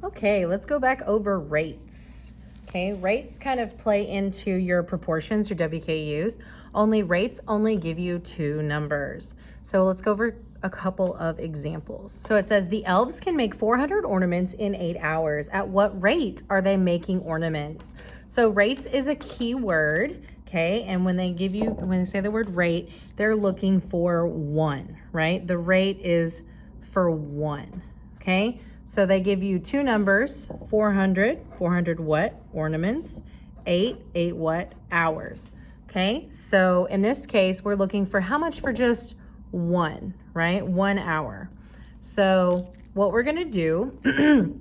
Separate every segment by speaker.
Speaker 1: Okay, let's go back over rates. Okay, rates kind of play into your proportions, your WKUs. Rates only give you two numbers. So let's go over a couple of examples. So it says the elves can make 400 ornaments in 8 hours. At what rate are they making ornaments? So rates is a key word, okay? And when they say the word rate, they're looking for one, right? The rate is for one, okay? So they give you two numbers, 400 what ornaments, 8 what hours. Okay, so in this case, we're looking for how much for just one, right? 1 hour. So what we're gonna do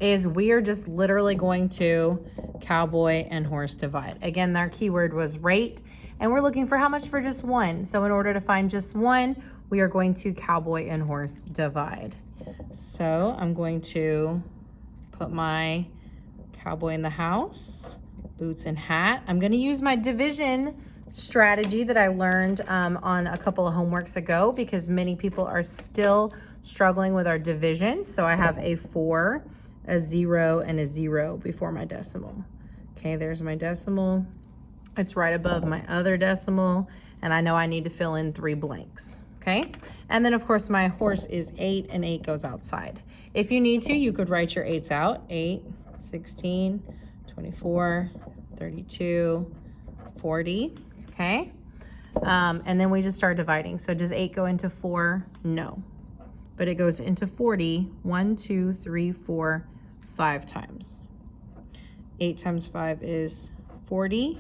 Speaker 1: is we are just literally going to cowboy and horse divide. Again, our keyword was rate, and we're looking for how much for just one. So in order to find just one, we are going to cowboy and horse divide. So I'm going to put my cowboy in the house, boots and hat. I'm gonna use my division strategy that I learned on a couple of homeworks ago because many people are still struggling with our division. So I have a 4, a 0, and a 0 before my decimal. Okay, there's my decimal. It's right above my other decimal, and I know I need to fill in 3 blanks. Okay, and then of course my horse is 8, and 8 goes outside. If you need to, you could write your 8s out. 8, 16, 24, 32, 40, okay? And then we just start dividing. So does 8 go into 4? No, but it goes into 40, 1, 2, 3, 4, 5 times. 8 times 5 is 40,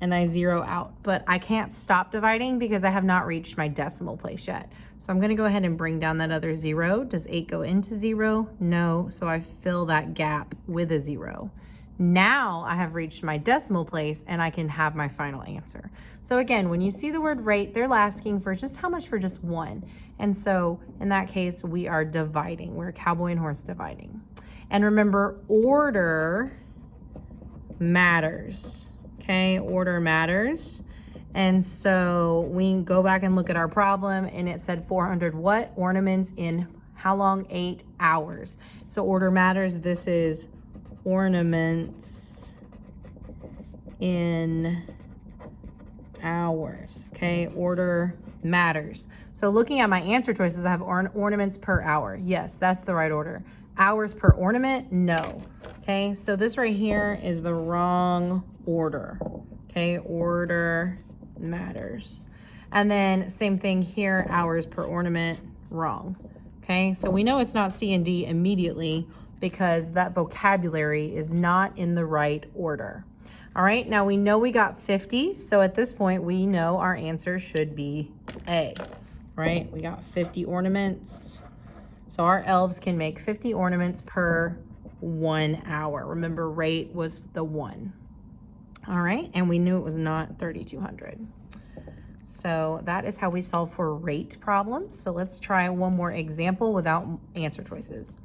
Speaker 1: and I 0 out, but I can't stop dividing because I have not reached my decimal place yet. So I'm gonna go ahead and bring down that other 0. Does 8 go into 0? No, so I fill that gap with a 0. Now I have reached my decimal place and I can have my final answer. So again, when you see the word rate, they're asking for just how much for just one. And so in that case, we are dividing. We're cowboy and horse dividing. And remember, order matters. Okay, order matters. And so we go back and look at our problem, and it said 400 what ornaments in how long? 8 hours. So order matters. This is ornaments in hours. Okay, order matters. So looking at my answer choices, I have ornaments per hour. Yes, that's the right order. Hours per ornament? No. Okay, so this right here is the wrong order. Okay, order matters. And then same thing here, hours per ornament, wrong. Okay, so we know it's not C and D immediately because that vocabulary is not in the right order. All right, now we know we got 50, so at this point we know our answer should be A, right? We got 50 ornaments. So our elves can make 50 ornaments per 1 hour. Remember, rate was the 1. All right, and we knew it was not 3,200. So that is how we solve for rate problems. So let's try one more example without answer choices.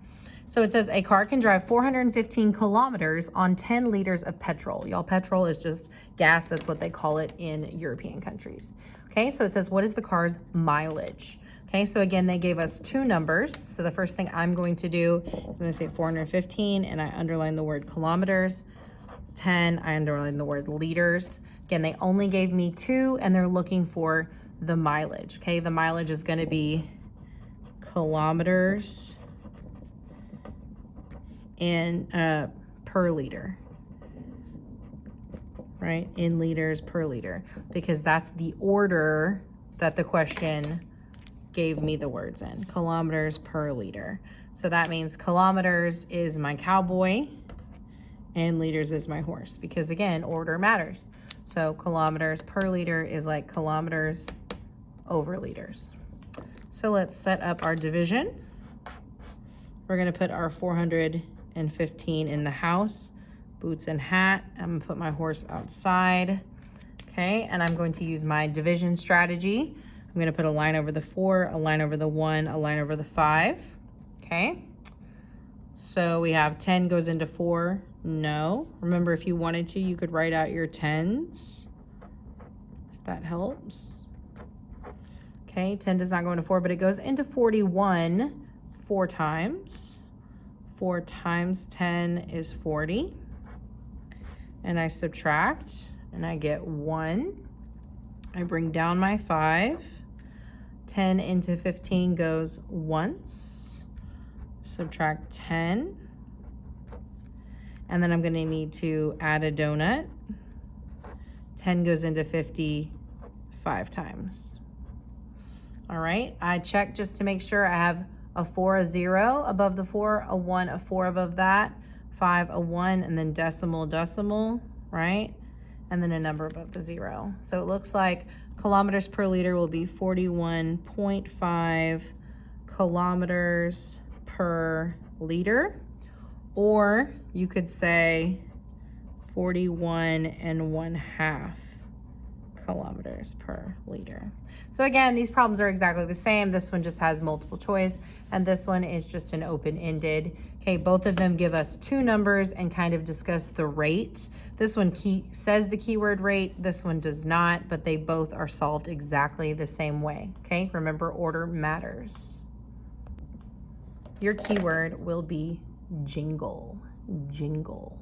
Speaker 1: So it says a car can drive 415 kilometers on 10 liters of petrol. Y'all, petrol is just gas. That's what they call it in European countries. Okay, so it says, what is the car's mileage? Okay, so again, they gave us two numbers. So the first thing I'm going to do is I'm gonna say 415, and I underline the word kilometers. 10, I underline the word liters. Again, they only gave me 2, and they're looking for the mileage. Okay, the mileage is gonna be kilometers in per liter, right? In liters per liter, because that's the order that the question gave me the words in, kilometers per liter. So that means kilometers is my cowboy and liters is my horse, because again, order matters. So kilometers per liter is like kilometers over liters. So let's set up our division. We're gonna put our 415 in the house, boots and hat. I'm gonna put my horse outside. Okay, and I'm going to use my division strategy. I'm gonna put a line over the 4, a line over the 1, a line over the 5. Okay, so we have 10 goes into 4. No. Remember, if you wanted to, you could write out your 10s, if that helps. Okay, 10 does not go into 4, but it goes into 41 4 times. 4 times 10 is 40. And I subtract, and I get 1. I bring down my 5. 10 into 15 goes once. Subtract 10. And then I'm going to need to add a donut. 10 goes into 50 5 times. All right, I check just to make sure I have a 4, a 0 above the 4, a 1, a 4 above that, 5, a 1, and then decimal, decimal, right? And then a number above the 0. So it looks like kilometers per liter will be 41.5 kilometers per liter. Or you could say 41.5 kilometers per liter. So again, these problems are exactly the same. This one just has multiple choice, and this one is just an open-ended. Okay, both of them give us 2 numbers and kind of discuss the rate. This one says the keyword rate, this one does not, but they both are solved exactly the same way. Okay, remember, order matters. Your keyword will be jingle, jingle.